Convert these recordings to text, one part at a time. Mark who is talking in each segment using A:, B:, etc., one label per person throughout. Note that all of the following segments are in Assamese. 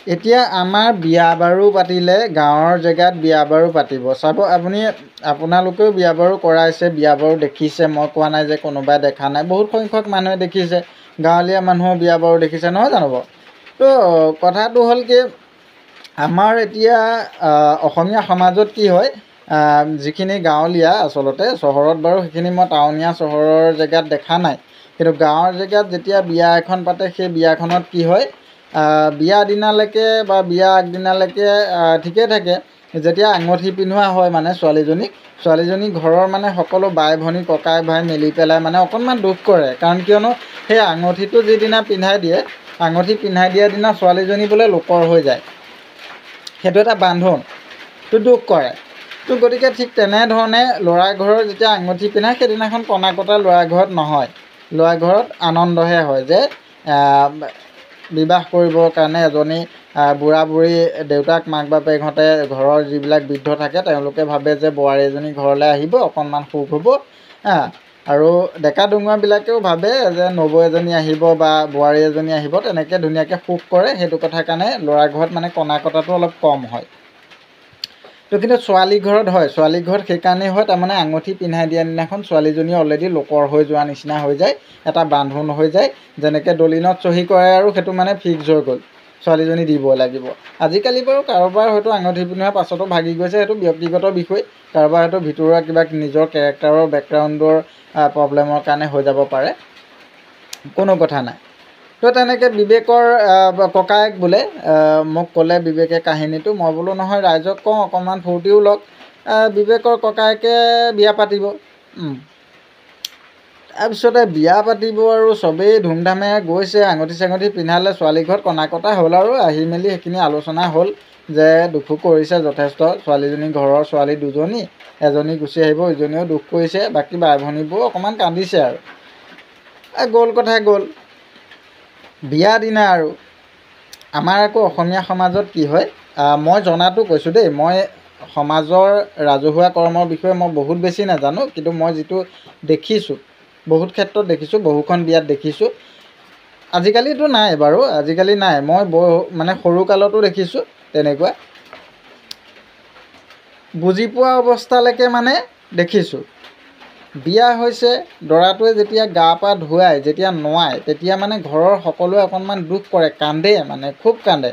A: এতিয়া আমাৰ বিয়া বাৰু পাতিলে গাঁৱৰ জেগাত বিয়া বাৰু পাতিব চাব আপুনি আপোনালোকেও বিয়া বাৰু কৰাইছে বিয়া বাৰু দেখিছে মই কোৱা নাই যে কোনোবাই দেখা নাই বহুত সংখ্যক মানুহে দেখিছে গাঁৱলীয়া মানুহৰ বিয়া বাৰু দেখিছে নহয় জানো বাৰু তো কথাটো হ'ল কি আমাৰ এতিয়া অসমীয়া সমাজত কি হয় যিখিনি গাঁৱলীয়া আচলতে চহৰত বাৰু সেইখিনি মই টাউনীয়া চহৰৰ জেগাত দেখা নাই কিন্তু গাঁৱৰ জেগাত যেতিয়া বিয়া এখন পাতে সেই বিয়াখনত কি হয় বিয়া দিনালৈকে বা বিয়া আগদিনালৈকে ঠিকে থাকে যেতিয়া আঙুঠি পিন্ধোৱা হয় মানে ছোৱালীজনী ঘৰৰ মানে সকলো বাই ভনী ককাই ভাই মিলি পেলাই মানে অকণমান দুখ কৰে কাৰণ কিয়নো সেই আঙুঠিটো যিদিনা পিন্ধাই দিয়ে আঙুঠি পিন্ধাই দিয়া দিনা ছোৱালীজনী বোলে লোকৰ হৈ যায় সেইটো এটা বান্ধোন তো দুখ কৰে তো গতিকে ঠিক তেনেধৰণে ল'ৰা ঘৰৰ যেতিয়া আঙুঠি পিন্ধায় সেইদিনাখন কনা কটা ল'ৰা ঘৰত নহয় ল'ৰা ঘৰত আনন্দহে হয় যে বিবাহ কৰিবৰ কাৰণে এজনী বুঢ়া বুঢ়ী দেউতাক মাক বাপেকহঁতে ঘৰৰ যিবিলাক বৃদ্ধ থাকে তেওঁলোকে ভাবে যে বোৱাৰী এজনী ঘৰলৈ আহিব অকণমান সুখ হ'ব আৰু ডেকা ডুঙুৱাবিলাকেও ভাবে যে নবৌ এজনী আহিব বা বোৱাৰী এজনী আহিব তেনেকৈ ধুনীয়াকৈ সুখ কৰে সেইটো কথাৰ কাৰণে ল'ৰা ঘৰত মানে কনা কটাটো অলপ কম হয় তো কিন্তু ছোৱালী ঘৰত হয় ছোৱালী ঘৰত সেইকাৰণেই হয় তাৰমানে আঙুঠি পিন্ধাই দিয়া দিনাখন ছোৱালীজনী অলৰেডি লোকৰ হৈ যোৱা নিচিনা হৈ যায় এটা বান্ধোন হৈ যায় যেনেকৈ দলিনত চহী কৰে আৰু সেইটো মানে ফিক্স হৈ গ'ল ছোৱালীজনী দিব লাগিব আজিকালি বাৰু কাৰোবাৰ হয়তো আঙুঠি পিন্ধোৱাৰ পাছতো ভাগি গৈছে সেইটো ব্যক্তিগত বিষয় কাৰোবাৰ হয়তো ভিতৰুৱা কিবা নিজৰ কেৰেক্টাৰৰ বেকগ্ৰাউণ্ডৰ প্ৰব্লেমৰ কাৰণে হৈ যাব পাৰে কোনো কথা নাই তো তেনেকৈ বিবেকৰ ককায়েক বোলে মোক ক'লে বিবেকে কাহিনীটো মই বোলো নহয় ৰাইজক কওঁ অকণমান ফূৰ্তিও লওক বিবেকৰ ককায়েকে বিয়া পাতিব তাৰপিছতে বিয়া পাতিব আৰু চবেই ধুমধামেৰে গৈছে আঙুঠি চাঙুঠি পিন্ধালে ছোৱালী ঘৰত কনা কটা হ'ল আৰু আহি মেলি সেইখিনি আলোচনা হ'ল যে দুখো কৰিছে যথেষ্ট ছোৱালীজনী ঘৰৰ ছোৱালী দুজনী এজনী গুচি আহিব ইজনীও দুখ কৰিছে বাকী বাই ভনীবোৰ অকণমান কান্দিছে আৰু গ'ল কথা গ'ল বিয়া দিনা আৰু আমাৰ আকৌ অসমীয়া সমাজত কি হয় মই জনাটো কৈছোঁ দেই মই সমাজৰ ৰাজহুৱা কৰ্মৰ বিষয়ে মই বহুত বেছি নাজানো কিন্তু মই যিটো দেখিছোঁ বহুত ক্ষেত্ৰত দেখিছোঁ বহুখন বিয়াত দেখিছোঁ আজিকালিতো নাই বাৰু আজিকালি নাই মই মানে সৰুকালতো দেখিছোঁ তেনেকুৱা বুজি পোৱা অৱস্থালৈকে মানে দেখিছোঁ বিয়া হৈছে দৰাটোৱে যেতিয়া গা পা ধুৱায় যেতিয়া নোৱায় তেতিয়া মানে ঘৰৰ সকলোৱে অকণমান দুখ কৰে কান্দে মানে খুব কান্দে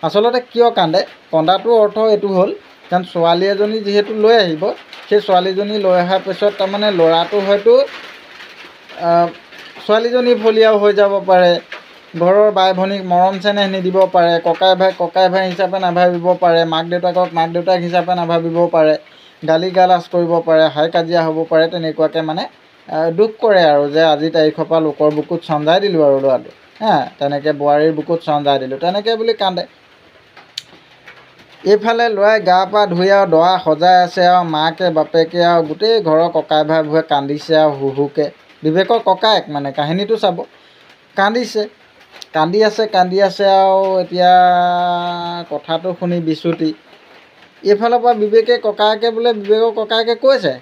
A: আচলতে কিয় কান্দে কন্দাটোৰ অৰ্থ এইটো হ'ল কাৰণ ছোৱালী এজনী যিহেতু লৈ আহিব সেই ছোৱালীজনী লৈ অহাৰ পিছত তাৰমানে ল'ৰাটো হয়তো ছোৱালীজনী ফলিয়াও হৈ যাব পাৰে ঘৰৰ বাই ভনীক মৰম চেনেহ নিদিব পাৰে ককাই ভাই হিচাপে নাভাবিব পাৰে মাক দেউতাকক মাক দেউতাক হিচাপে নাভাবিব পাৰে গালি গালাজ কৰিব পাৰে হাই কাজিয়া হ'ব পাৰে তেনেকুৱাকৈ মানে দুখ কৰে আৰু যে আজি তাৰিখৰ পৰা লোকৰ বুকুত চঞ্জাই দিলোঁ আৰু ল'ৰাটো তেনেকৈ বোৱাৰীৰ বুকুত চঞ্জাই দিলোঁ তেনেকৈ বুলি কান্দে এইফালে ল'ৰাই গা পা ধুই আৰু দৰা সজাই আছে আৰু মাকে বাপেকে আৰু গোটেই ঘৰৰ ককাই ভাইবোৰে কান্দিছে আৰু হুহুকৈ বিবেকৰ ককায়েক মানে কাহিনীটো চাব কান্দি আছে আৰু এতিয়া কথাটো শুনি বিচুতি এইফালৰ পৰা বিবেকৰ ককায়েকে কৈছে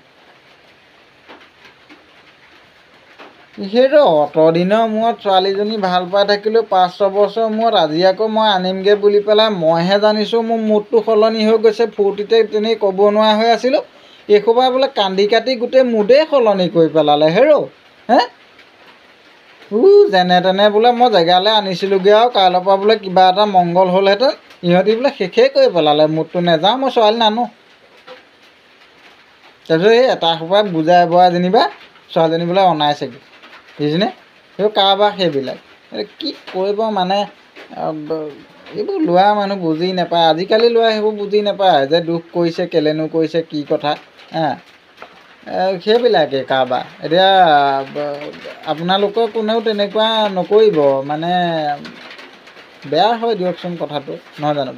A: সেইটো অতদিনৰ মূৰত ছোৱালীজনী ভাল পাই থাকিলেও 5-6 বছৰৰ মূৰত আজি আকৌ মই আনিমগৈ বুলি পেলাই মইহে জানিছোঁ মোৰ মুডটো সলনি হৈ গৈছে ফূৰ্তিতে তেনেই ক'ব নোৱাৰা হৈ আছিলোঁ এইসোপা বোলে কান্দি কাটি গোটেই মুদেই সলনি কৰি পেলালে হেৰৌ যেনে তেনে বোলে মই জেগালৈ আনিছিলোঁগৈ আৰু কাইলৈৰ পৰা বোলে কিবা এটা মংগল হ'লহেঁতেন ইহঁতি বোলে শেষেই কৰি পেলালে মুডটো নেযাওঁ মই ছোৱালী নানো তাৰপিছত এই এটা সোপাই বুজাই বৰাই যেনিবা ছোৱালীজনী বোলে অনাইছেগৈ বুজিছেনে সেই কাৰোবাৰ সেইবিলাক কি কৰিব মানে এইবোৰ ল'ৰা মানুহ বুজি নাপায় আজিকালি ল'ৰাই সেইবোৰ বুজি নাপায় যে দুখ কৰিছে কেলেনো কৰিছে কি কথা সেইবিলাকেই কাৰোবাৰ এতিয়া আপোনালোকৰ কোনেও তেনেকুৱা নকৰিব মানে বেয়া হয় দিয়কচোন কথাটো নহয় জানো